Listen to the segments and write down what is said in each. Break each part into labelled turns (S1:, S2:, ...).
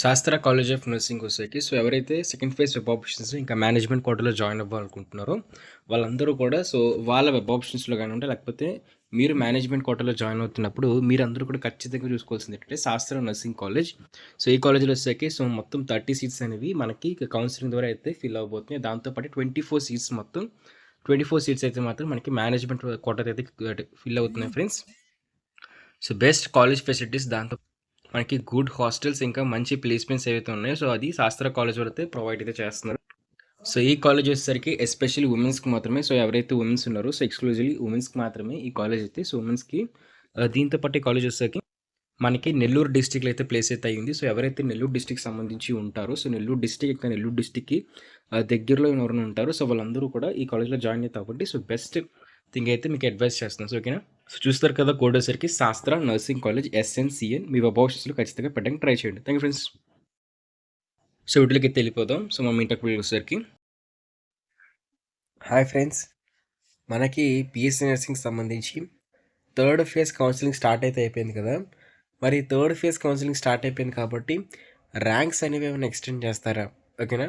S1: శాస్త్ర college of nursing వచ్చేసరికి ఎవరైతే సెకండ్ ఫేజ్ వెబ్ ఆప్షన్స్ ఇంకా మేనేజ్మెంట్ కోటాలో జాయిన్ అవ్వాలనుకుంటున్నారో వాళ్ళందరూ కూడా వాళ్ళ వెబ్ ఆప్షన్స్లో కానివ్వండి లేకపోతే మీరు మేనేజ్మెంట్ కోటాలో జాయిన్ అవుతున్నప్పుడు మీరందరూ కూడా ఖచ్చితంగా చూసుకోవాల్సింది ఏంటంటే శాస్త్ర నర్సింగ్ కాలేజ్. ఈ కాలేజ్లో వచ్చేసరికి మొత్తం 30 సీట్స్ అనేవి మనకి కౌన్సిలింగ్ ద్వారా అయితే ఫిల్ అవబోతున్నాయి. దాంతోపాటు 24 సీట్స్ మొత్తం 24 సీట్స్ అయితే మాత్రం మనకి మేనేజ్మెంట్ కోటా అయితే ఫిల్ అవుతున్నాయి ఫ్రెండ్స్. బెస్ట్ కాలేజ్ ఫెసిలిటీస్, దాంతో మనకి గుడ్ హాస్టల్స్ ఇంకా మంచి ప్లేస్మెంట్స్ ఏవైతే ఉన్నాయో అది శాస్త్ర కాలేజ్ వాళ్ళు అయితే ప్రొవైడ్ అయితే చేస్తున్నారు. ఈ కాలేజ్ వచ్చేసరికి ఎస్పెషల్లీ ఉమెన్స్కి మాత్రమే. ఎవరైతే ఉమెన్స్ ఉన్నారో ఎక్స్క్లూజివ్లీ ఉమెన్స్కి మాత్రమే ఈ కాలేజ్ అయితే. ఉమెన్స్కి దీంతో పాటు ఈ కాలేజ్ వచ్చేసరికి మనకి నెల్లూరు డిస్టిక్లో అయితే ప్లేస్ అయితే అయ్యింది. ఎవరైతే నెల్లూరు డిస్టిక్ సంబంధించి ఉంటారో నెల్లూరు డిస్టిక్ ఇంకా నెల్లూరు డిస్టిక్కి దగ్గరలో ఎవరైనా ఉంటారో వాళ్ళందరూ కూడా ఈ కాలేజ్లో జాయిన్ అవుతారు కాబట్టి బెస్ట్ థింగ్ అయితే మీకు అడ్వైస్ చేస్తున్నాను. ఓకేనా. చూస్తారు కదా, కోడ్ వచ్చేసరికి శాస్త్ర నర్సింగ్ కాలేజ్ SNCN. మీ వెబ్ ఆప్షన్స్లో ఖచ్చితంగా పెట్టడానికి ట్రై చేయండి. Thank you friends. వీటికి అయితే వెళ్ళిపోదాం. మా ఇంటర్వ్యూ వచ్చేసరికి హాయ్ ఫ్రెండ్స్, మనకి BSc నర్సింగ్ సంబంధించి థర్డ్ ఫేజ్ కౌన్సిలింగ్ స్టార్ట్ అయితే అయిపోయింది కదా. మరి థర్డ్ ఫేజ్ కౌన్సిలింగ్ స్టార్ట్ అయిపోయింది కాబట్టి ర్యాంక్స్ అనేవి ఏమైనా ఎక్స్టెండ్ చేస్తారా? ఓకేనా.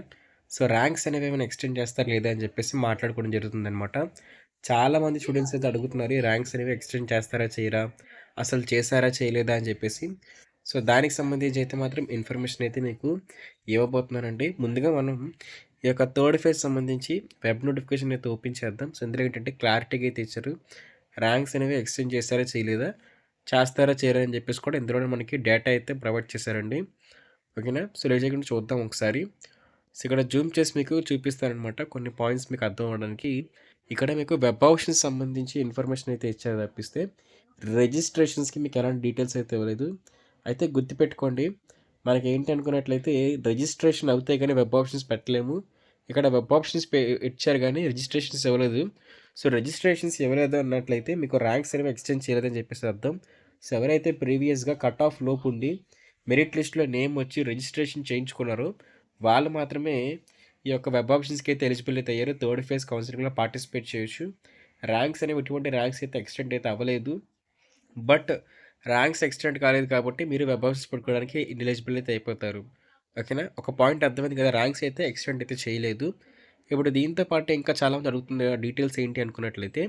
S1: ర్యాంక్స్ అనేవి ఏమైనా ఎక్స్టెండ్ చేస్తారా లేదా అని చెప్పేసి మాట్లాడుకోవడం జరుగుతుంది అనమాట. చాలామంది స్టూడెంట్స్ అయితే అడుగుతున్నారు, ఈ ర్యాంక్స్ అనేవి ఎక్స్టెండ్ చేస్తారా చేయరా, అసలు చేశారా చేయలేదా అని చెప్పేసి. దానికి సంబంధించి అయితే మాత్రం ఇన్ఫర్మేషన్ అయితే మీకు ఇవ్వబోతున్నానండి. ముందుగా మనం ఈ యొక్క థర్డ్ ఫేజ్ సంబంధించి వెబ్ నోటిఫికేషన్ అయితే ఓపెన్ చేద్దాం. ఇందులో ఏంటంటే క్లారిటీగా అయితే ఇచ్చారు, ర్యాంక్స్ అనేవి ఎక్స్టెండ్ చేస్తారా చేయలేదా, చేస్తారా చేయరా అని చెప్పేసి కూడా ఇందులోనే మనకి డేటా అయితే ప్రొవైడ్ చేశారండి. ఓకేనా. లేకుండా చూద్దాం ఒకసారి. ఇక్కడ జూమ్ చేసి మీకు చూపిస్తారనమాట కొన్ని పాయింట్స్ మీకు అర్థం అవ్వడానికి. ఇక్కడ మీకు వెబ్ ఆప్షన్స్ సంబంధించి ఇన్ఫర్మేషన్ అయితే ఇచ్చారు తప్పిస్తే రిజిస్ట్రేషన్స్కి మీకు ఎలాంటి డీటెయిల్స్ అయితే ఇవ్వలేదు. అయితే గుర్తుపెట్టుకోండి, మనకి ఏంటి అనుకున్నట్లయితే రిజిస్ట్రేషన్ అవుతాయి కానీ వెబ్ ఆప్షన్స్ పెట్టలేము. ఇక్కడ వెబ్ ఆప్షన్స్ ఇచ్చారు కానీ రిజిస్ట్రేషన్స్ ఇవ్వలేదు. రిజిస్ట్రేషన్స్ ఇవ్వలేదు అన్నట్లయితే మీకు ర్యాంక్స్ అనేవి ఎక్స్టెండ్ చేయలేదని చెప్పేసి అర్థం. ఎవరైతే ప్రీవియస్గా కట్ ఆఫ్ లోపు ఉండి మెరిట్ లిస్ట్లో నేమ్ వచ్చి రిజిస్ట్రేషన్ చేయించుకున్నారో వాళ్ళు మాత్రమే ఈ యొక్క వెబ్ ఆప్షన్స్కి అయితే ఎలిజిబుల్ అయితే అయ్యారు. థర్డ్ ఫేజ్ కౌన్సిలింగ్లో పార్టిసిపేట్ చేయొచ్చు. ర్యాంక్స్ అనేవి ఎటువంటి ర్యాంక్స్ అయితే ఎక్స్టెండ్ అయితే అవ్వలేదు. బట్ ర్యాంక్స్ ఎక్స్టెండ్ కాలేదు కాబట్టి మీరు వెబ్ ఆప్షన్స్ పెట్టుకోవడానికి ఎలిజిబుల్ అయితే అయిపోతారు. ఓకేనా. ఒక పాయింట్ అర్థమైంది కదా, ర్యాంక్స్ అయితే ఎక్స్టెండ్ అయితే చేయలేదు. ఇప్పుడు దీంతో పాటు ఇంకా చాలామంది అడుగుతుంది డీటెయిల్స్ ఏంటి అనుకున్నట్లయితే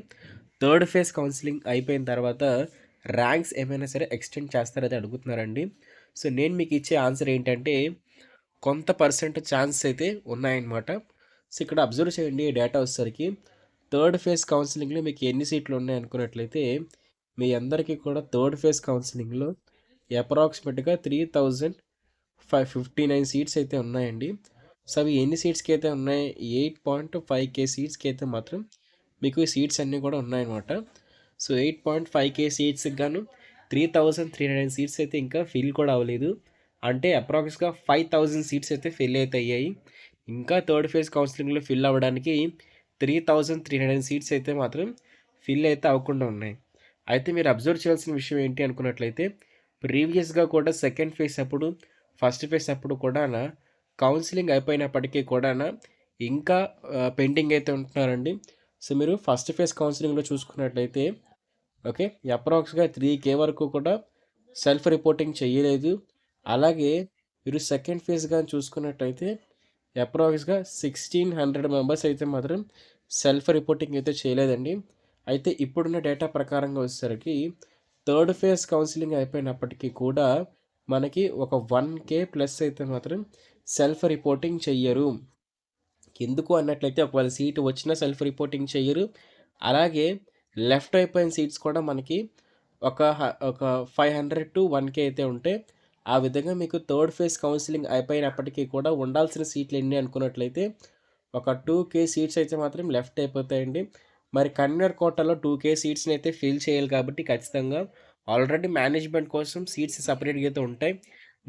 S1: థర్డ్ ఫేజ్ కౌన్సిలింగ్ అయిపోయిన తర్వాత ర్యాంక్స్ ఏమైనా సరే ఎక్స్టెండ్ చేస్తారని అడుగుతున్నారండి. నేను మీకు ఇచ్చే ఆన్సర్ ఏంటంటే కొంత పర్సెంట్ ఛాన్స్ అయితే ఉన్నాయన్నమాట. ఇక్కడ అబ్జర్వ్ చేయండి, డేటా వచ్చేసరికి థర్డ్ ఫేజ్ కౌన్సిలింగ్లో మీకు ఎన్ని సీట్లు ఉన్నాయి అనుకున్నట్లయితే మీ అందరికీ కూడా థర్డ్ ఫేజ్ కౌన్సిలింగ్లో అప్రాక్సిమేట్గా 3559 సీట్స్ అయితే ఉన్నాయండి. అవి ఎన్ని సీట్స్కి అయితే ఉన్నాయి, 8.5K సీట్స్కి అయితే మాత్రం మీకు ఈ సీట్స్ అన్నీ కూడా ఉన్నాయన్నమాట. 8.5K సీట్స్కి గాను 3309 సీట్స్ అయితే ఇంకా ఫిల్ కూడా అవ్వలేదు. అంటే అప్రాక్స్గా 5000 సీట్స్ అయితే ఫిల్ అయితే అయ్యాయి. ఇంకా థర్డ్ ఫేజ్ కౌన్సిలింగ్లో ఫిల్ అవ్వడానికి 3309 సీట్స్ అయితే మాత్రం ఫిల్ అయితే అవ్వకుండా ఉన్నాయి. అయితే మీరు అబ్జర్వ్ చేయాల్సిన విషయం ఏంటి అనుకున్నట్లయితే ప్రీవియస్గా కూడా సెకండ్ ఫేజ్ అప్పుడు ఫస్ట్ ఫేజ్ అప్పుడు కూడా కౌన్సిలింగ్ అయిపోయినప్పటికీ కూడా ఇంకా పెండింగ్ అయితే ఉంటున్నారండి. మీరు ఫస్ట్ ఫేజ్ కౌన్సిలింగ్లో చూసుకున్నట్లయితే ఓకే అప్రాక్స్గా 3K వరకు కూడా సెల్ఫ్ రిపోర్టింగ్ చేయలేదు. అలాగే మీరు సెకండ్ ఫేజ్ కానీ చూసుకున్నట్లయితే అప్రాక్స్గా 1600 మెంబర్స్ అయితే మాత్రం సెల్ఫ్ రిపోర్టింగ్ అయితే చేయలేదండి. అయితే ఇప్పుడున్న డేటా ప్రకారంగా వచ్చేసరికి థర్డ్ ఫేజ్ కౌన్సిలింగ్ అయిపోయినప్పటికీ కూడా మనకి ఒక 1K ప్లస్ అయితే మాత్రం సెల్ఫ్ రిపోర్టింగ్ చెయ్యరు. ఎందుకు అన్నట్లయితే ఒకవేళ సీటు వచ్చినా సెల్ఫ్ రిపోర్టింగ్ చెయ్యరు. అలాగే లెఫ్ట్ అయిపోయిన సీట్స్ కూడా మనకి ఒక 500 to 1K అయితే ఉంటే ఆ విధంగా మీకు థర్డ్ ఫేజ్ కౌన్సిలింగ్ అయిపోయినప్పటికీ కూడా ఉండాల్సిన సీట్లు ఎన్ని అనుకున్నట్లయితే ఒక 2K సీట్స్ అయితే మాత్రం లెఫ్ట్ అయిపోతాయండి. మరి కన్వీనర్ కోటాలో 2K సీట్స్ని అయితే ఫిల్ చేయాలి కాబట్టి ఖచ్చితంగా ఆల్రెడీ మేనేజ్మెంట్ కోసం సీట్స్ సపరేట్గా అయితే ఉంటాయి.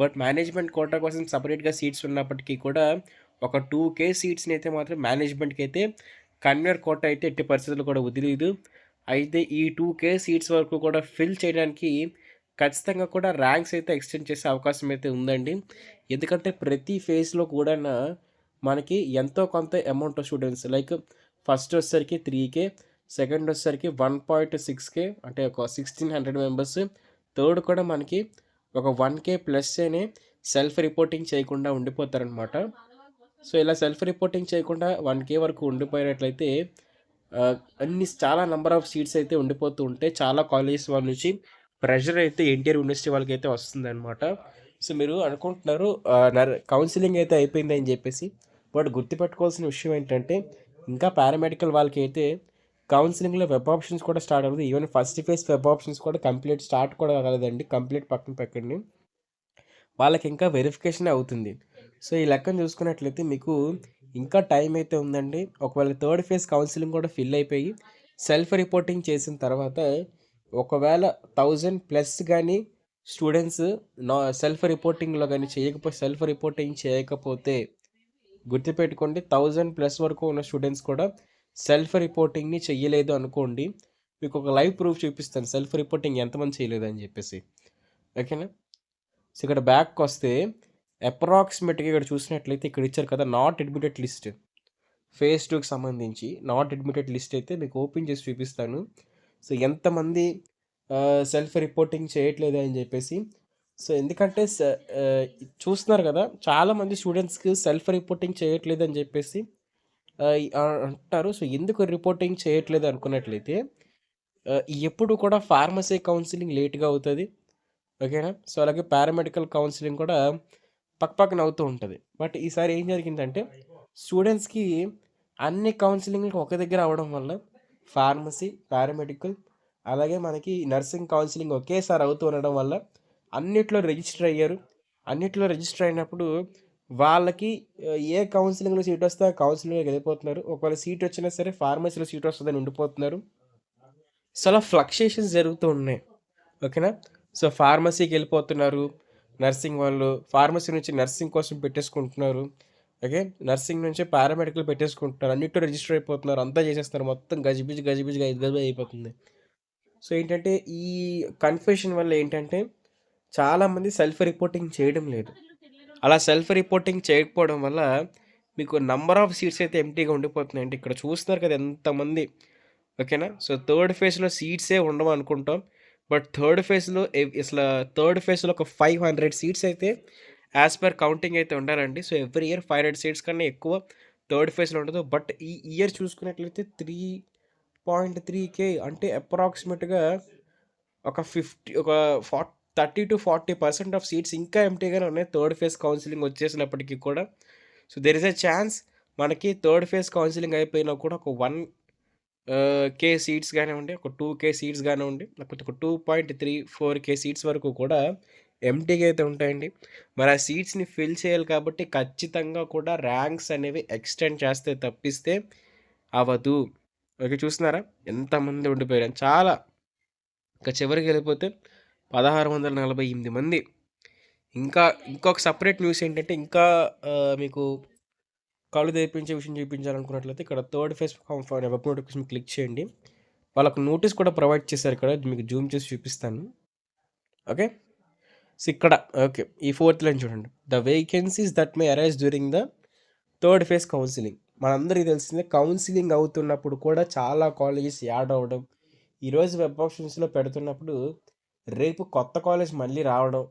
S1: బట్ మేనేజ్మెంట్ కోటా కోసం సపరేట్గా సీట్స్ ఉన్నప్పటికీ కూడా ఒక 2K సీట్స్ని అయితే మాత్రం మేనేజ్మెంట్కి అయితే కన్వీనర్ కోటా అయితే ఎట్టి పరిస్థితులు కూడా వదిలేదు. అయితే ఈ 2K సీట్స్ వరకు కూడా ఫిల్ చేయడానికి ఖచ్చితంగా కూడా ర్యాంక్స్ అయితే ఎక్స్టెండ్ చేసే అవకాశం అయితే ఉందండి. ఎందుకంటే ప్రతి ఫేజ్లో కూడా మనకి ఎంతో కొంత amount of students like first వచ్చేసరికి 3K, సెకండ్ వచ్చేసరికి 1.6K అంటే ఒక 1600 మెంబర్స్, థర్డ్ కూడా మనకి ఒక 1K ప్లస్ అనే సెల్ఫ్ రిపోర్టింగ్ చేయకుండా ఉండిపోతారనమాట. సో ఇలా సెల్ఫ్ రిపోర్టింగ్ చేయకుండా 1K వరకు ఉండిపోయినట్లయితే చాలా నంబర్ ఆఫ్ సీట్స్ అయితే ఉండిపోతూ ఉంటే చాలా కాలేజెస్ వాళ్ళ నుంచి ప్రెషర్ అయితే ఎన్టీఆర్ యూనివర్సిటీ వాళ్ళకైతే వస్తుందనమాట. సో మీరు అనుకుంటున్నారు కౌన్సిలింగ్ అయితే అయిపోయిందని చెప్పేసి. బట్ గుర్తుపెట్టుకోవాల్సిన విషయం ఏంటంటే ఇంకా పారామెడికల్ వాళ్ళకైతే కౌన్సిలింగ్లో వెబ్ ఆప్షన్స్ కూడా స్టార్ట్ అవ్వదు. Even first phase web options కూడా కంప్లీట్ స్టార్ట్ కూడా కాలేదండి. కంప్లీట్ పక్కన పెట్టండి, వాళ్ళకి ఇంకా వెరిఫికేషన్ అవుతుంది. సో ఈ లెక్కను చూసుకున్నట్లయితే మీకు ఇంకా టైం అయితే ఉందండి. ఒకవేళ థర్డ్ ఫేజ్ కౌన్సిలింగ్ కూడా ఫిల్ అయిపోయి సెల్ఫ్ రిపోర్టింగ్ చేసిన తర్వాత ఒకవేళ 1000+ కానీ స్టూడెంట్స్ సెల్ఫ్ రిపోర్టింగ్లో కానీ సెల్ఫ్ రిపోర్టింగ్ చేయకపోతే గుర్తుపెట్టుకోండి, 1000+ వరకు ఉన్న స్టూడెంట్స్ కూడా సెల్ఫ్ రిపోర్టింగ్ని చెయ్యలేదు అనుకోండి, మీకు ఒక లైవ్ ప్రూఫ్ చూపిస్తాను సెల్ఫ్ రిపోర్టింగ్ ఎంతమంది చేయలేదని చెప్పేసి. ఓకేనా? సో ఇక్కడ బ్యాక్కి వస్తే అప్రాక్సిమేట్గా ఇక్కడ చూసినట్లయితే ఇక్కడ ఇచ్చారు కదా నాట్ అడ్మిటెడ్ లిస్ట్, ఫేజ్ 2కి సంబంధించి నాట్ అడ్మిటెడ్ లిస్ట్ అయితే మీకు ఓపెన్ చేసి చూపిస్తాను. సో ఎంతమంది సెల్ఫ్ రిపోర్టింగ్ చేయట్లేదు అని చెప్పేసి. సో ఎందుకంటే చూస్తున్నారు కదా, చాలామంది స్టూడెంట్స్కి సెల్ఫ్ రిపోర్టింగ్ చేయట్లేదు అని చెప్పేసి అంటారు. సో ఎందుకు రిపోర్టింగ్ చేయట్లేదు అనుకున్నట్లయితే ఎప్పుడు కూడా ఫార్మసీ కౌన్సిలింగ్ లేట్గా అవుతుంది. ఓకేనా? సో అలాగే పారామెడికల్ కౌన్సిలింగ్ కూడా పక్కపక్కన అవుతూ ఉంటుంది. బట్ ఈసారి ఏం జరిగిందంటే స్టూడెంట్స్కి అన్ని కౌన్సిలింగ్లు ఒక దగ్గర అవ్వడం వల్ల ఫార్మసీ, పారామెడికల్ అలాగే మనకి నర్సింగ్ కౌన్సిలింగ్ ఒకేసారి అవుతూ ఉండడం వల్ల అన్నిట్లో రిజిస్టర్ అయ్యారు. అన్నిట్లో రిజిస్టర్ అయినప్పుడు వాళ్ళకి ఏ కౌన్సిలింగ్లో సీట్ వస్తే ఆ కౌన్సిలింగ్లోకి వెళ్ళిపోతున్నారు. ఒకవేళ సీట్ వచ్చినా సరే ఫార్మసీలో సీట్ వస్తుందని ఉండిపోతున్నారు. సో అలా ఫ్లక్చుయేషన్స్ జరుగుతూ ఉన్నాయి. ఓకేనా? సో ఫార్మసీకి వెళ్ళిపోతున్నారు నర్సింగ్ వాళ్ళు, ఫార్మసీ నుంచి నర్సింగ్ కోసం పెట్టేసుకుంటున్నారు. ఓకే, నర్సింగ్ నుంచి పారామెడికల్ పెట్టేసుకుంటున్నారు, అన్నిట్లో రిజిస్టర్ అయిపోతున్నారు, అంతా చేసేస్తున్నారు, మొత్తం గజిబిజి గజిబిజిగా గజిబిజి అయిపోతుంది. సో ఏంటంటే ఈ కన్ఫ్యూషన్ వల్ల ఏంటంటే చాలామంది సెల్ఫ్ రిపోర్టింగ్ చేయడం లేదు. అలా సెల్ఫ్ రిపోర్టింగ్ చేయకపోవడం వల్ల మీకు నంబర్ ఆఫ్ సీట్స్ అయితే ఎంటీగా ఉండిపోతున్నాయి. అంటే ఇక్కడ చూస్తున్నారు కదా ఎంతమంది. ఓకేనా? సో థర్డ్ ఫేజ్లో సీట్సే ఉండవు అనుకుంటాం. బట్ థర్డ్ ఫేజ్లో ఒక 500 సీట్స్ అయితే యాజ్ పర్ కౌంటింగ్ అయితే ఉండాలండి. సో ఎవ్రీ ఇయర్ 500 సీట్స్ కన్నా ఎక్కువ థర్డ్ ఫేజ్లో ఉండదు. బట్ ఈ ఇయర్ చూసుకున్నట్లయితే 3.3K అంటే అప్రాక్సిమేట్గా ఒక 30-40% ఆఫ్ సీట్స్ ఇంకా ఎంటీగానే ఉన్నాయి థర్డ్ ఫేజ్ కౌన్సిలింగ్ వచ్చేసినప్పటికీ కూడా. So there is a chance మనకి థర్డ్ ఫేజ్ కౌన్సిలింగ్ అయిపోయినా కూడా ఒక 1K సీట్స్ కానివ్వండి, ఒక 2K సీట్స్ కానివ్వండి, లేకపోతే ఒక 2.34K సీట్స్ వరకు కూడా ఎంటీగా అయితే ఉంటాయండి. మరి ఆ సీట్స్ని ఫిల్ చేయాలి కాబట్టి ఖచ్చితంగా కూడా ర్యాంక్స్ అనేవి ఎక్స్టెండ్ చేస్తే తప్పిస్తే అవ్వదు. ఓకే, చూస్తున్నారా ఎంతమంది ఉండిపోయారు చాలా. ఇంకా చివరికి వెళ్ళిపోతే 1648 మంది. ఇంకొక సపరేట్ న్యూస్ ఏంటంటే ఇంకా మీకు కళ్ళు తెప్పించే విషయం చూపించాలనుకున్నట్లయితే ఇక్కడ third phase web notification click చేయండి. వాళ్ళకు నోటీస్ కూడా ప్రొవైడ్ చేశారు. ఇక్కడ మీకు జూమ్ చేసి చూపిస్తాను. ఓకే, సో ఇక్కడ ఓకే ఈ 4th లైన్ చూడండి. The vacancies that may arise during the third phase counselling. మనందరికీ తెలిసిందే కౌన్సిలింగ్ అవుతున్నప్పుడు కూడా చాలా కాలేజెస్ యాడ్ అవ్వడం, ఈరోజు వెబ్ ఆప్షన్స్లో పెడుతున్నప్పుడు రేపు కొత్త కాలేజ్ మళ్ళీ రావడం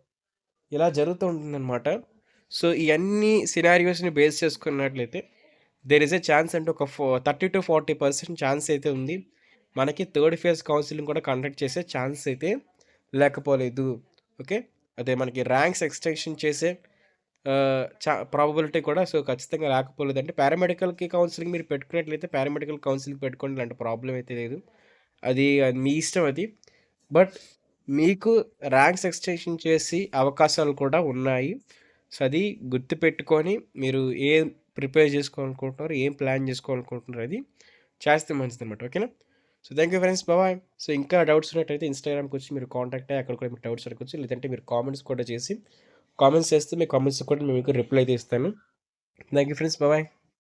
S1: ఇలా జరుగుతూ ఉంటుందన్నమాట. సో ఇవన్నీ సినారియోస్ని బేస్ చేసుకున్నట్లయితే దేర్ ఇస్ ఎ ఛాన్స్ అంటే ఒక 30-40% ఛాన్స్ అయితే ఉంది మనకి థర్డ్ ఫేజ్ కౌన్సిలింగ్ కూడా కండక్ట్ చేసే ఛాన్స్ అయితే లేకపోలేదు. ఓకే, అదే మనకి ర్యాంక్స్ ఎక్స్టెన్షన్ చేసే ప్రాబబిలిటీ కూడా సో ఖచ్చితంగా లేకపోలేదు. అంటే పారామెడికల్కి కౌన్సిలింగ్ మీరు పెట్టుకున్నట్లయితే పారామెడికల్ కౌన్సిలింగ్ పెట్టుకోండి, అలాంటి ప్రాబ్లం అయితే లేదు. అది మీ ఇష్టం అది. బట్ మీకు ర్యాంక్స్ ఎక్స్టెన్షన్ చేసి అవకాశాలు కూడా ఉన్నాయి. సో అది గుర్తుపెట్టుకొని మీరు ఏం ప్రిపేర్ చేసుకోవాలనుకుంటున్నారు, ఏం ప్లాన్ చేసుకోవాలనుకుంటున్నారు అది చేస్తే మంచిది అనమాట. ఓకేనా? So thank you friends, bye. So ఇంకా డౌట్స్ ఉన్నట్టయితే ఇన్స్టాగ్రామ్కి వచ్చి మీరు కాంటాక్ట్ అయ్యి అక్కడ కూడా మీకు డౌట్స్ అడగచ్చు. లేదంటే మీరు కామెంట్స్ కూడా చేస్తే మీ కామెంట్స్ కూడా మీకు రిప్లై అయితే ఇస్తాను. Thank you friends, bye.